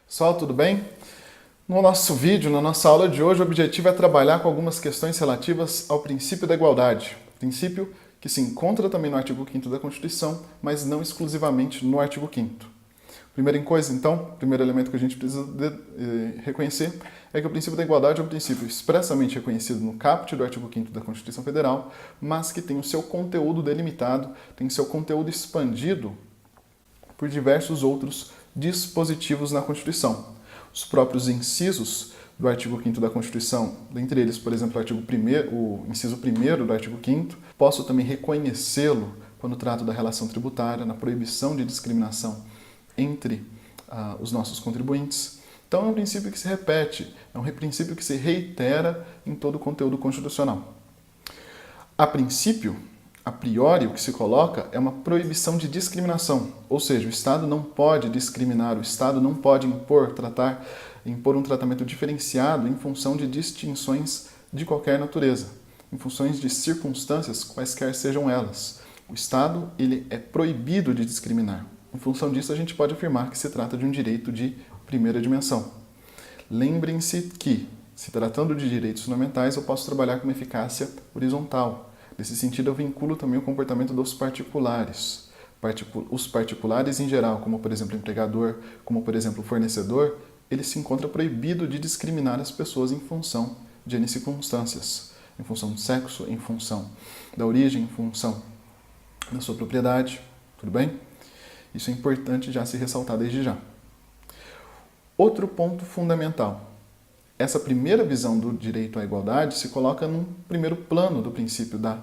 Pessoal, tudo bem? No nosso vídeo, na nossa aula de hoje, o objetivo é trabalhar com algumas questões relativas ao princípio da igualdade. Princípio que se encontra também no artigo 5º da Constituição, mas não exclusivamente no artigo 5º. Primeira coisa, então, o primeiro elemento que a gente precisa reconhecer é que o princípio da igualdade é um princípio expressamente reconhecido no caput do artigo 5º da Constituição Federal, mas que tem o seu conteúdo delimitado, tem o seu conteúdo expandido por diversos outros dispositivos na Constituição. Os próprios incisos do artigo 5º da Constituição, dentre eles, por exemplo, o inciso 1º do artigo 5º, posso também reconhecê-lo quando trato da relação tributária, na proibição de discriminação entre os nossos contribuintes. Então é um princípio que se repete, é um princípio que se reitera em todo o conteúdo constitucional. A princípio, a priori, o que se coloca é uma proibição de discriminação, ou seja, o Estado não pode discriminar, o Estado não pode impor um tratamento diferenciado em função de distinções de qualquer natureza, em funções de circunstâncias, quaisquer sejam elas. O Estado ele é proibido de discriminar. Em função disso, a gente pode afirmar que se trata de um direito de primeira dimensão. Lembrem-se que, se tratando de direitos fundamentais, eu posso trabalhar com uma eficácia horizontal. Nesse sentido, eu vinculo também o comportamento dos particulares. Os particulares em geral, como por exemplo o empregador, como por exemplo o fornecedor, ele se encontra proibido de discriminar as pessoas em função de N circunstâncias, em função do sexo, em função da origem, em função da sua propriedade. Tudo bem? Isso é importante já se ressaltar desde já. Outro ponto fundamental. Essa primeira visão do direito à igualdade se coloca num primeiro plano do princípio da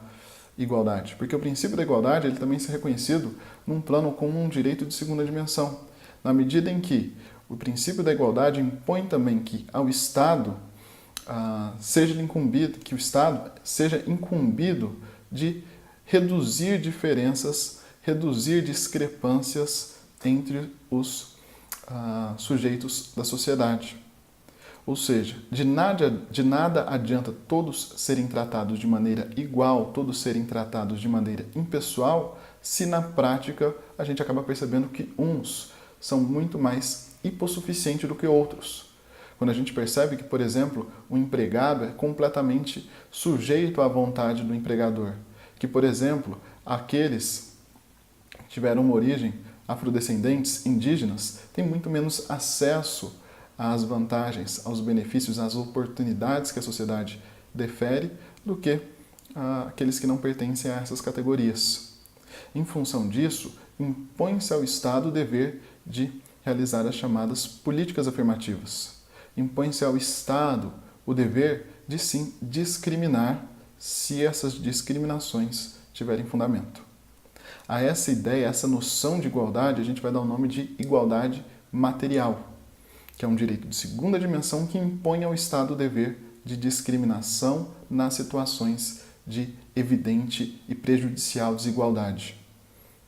igualdade, porque o princípio da igualdade ele também é reconhecido num plano como um direito de segunda dimensão, na medida em que o princípio da igualdade impõe também que ao Estado seja incumbido de reduzir diferenças, reduzir discrepâncias entre os sujeitos da sociedade. Ou seja, de nada adianta todos serem tratados de maneira igual, todos serem tratados de maneira impessoal, se na prática a gente acaba percebendo que uns são muito mais hipossuficientes do que outros. Quando a gente percebe que, por exemplo, o empregado é completamente sujeito à vontade do empregador, que, por exemplo, aqueles que tiveram uma origem afrodescendentes, indígenas, têm muito menos acesso às vantagens, aos benefícios, às oportunidades que a sociedade defere do que aqueles que não pertencem a essas categorias. Em função disso, impõe-se ao Estado o dever de realizar as chamadas políticas afirmativas. Impõe-se ao Estado o dever de, sim, discriminar se essas discriminações tiverem fundamento. A essa ideia, a essa noção de igualdade, a gente vai dar o nome de igualdade material, que é um direito de segunda dimensão que impõe ao Estado o dever de discriminação nas situações de evidente e prejudicial desigualdade.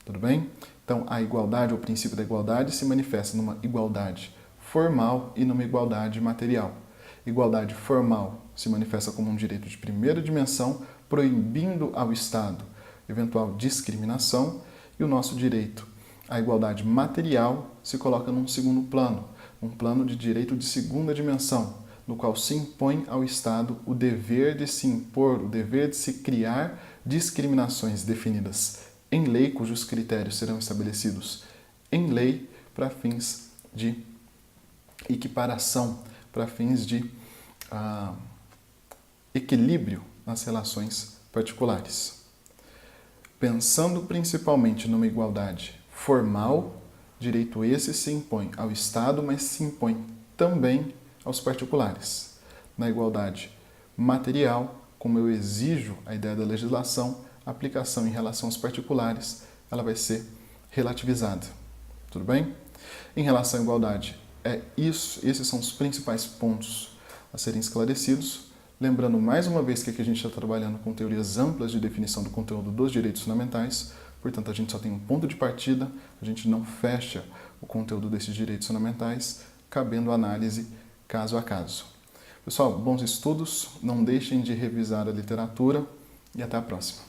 Tudo bem? Então, a igualdade, o princípio da igualdade, se manifesta numa igualdade formal e numa igualdade material. Igualdade formal se manifesta como um direito de primeira dimensão, proibindo ao Estado eventual discriminação, e o nosso direito à igualdade material se coloca num segundo plano, um plano de direito de segunda dimensão, no qual se impõe ao Estado o dever de se impor, o dever de se criar discriminações definidas em lei, cujos critérios serão estabelecidos em lei para fins de equiparação, para fins de equilíbrio nas relações particulares. Pensando principalmente numa igualdade formal, direito esse se impõe ao Estado, mas se impõe também aos particulares. Na igualdade material, como eu exijo a ideia da legislação, a aplicação em relação aos particulares, ela vai ser relativizada. Tudo bem? Em relação à igualdade, esses são os principais pontos a serem esclarecidos. Lembrando mais uma vez que aqui a gente está trabalhando com teorias amplas de definição do conteúdo dos direitos fundamentais, portanto a gente só tem um ponto de partida, a gente não fecha o conteúdo desses direitos fundamentais, cabendo análise caso a caso. Pessoal, bons estudos, não deixem de revisar a literatura e até a próxima.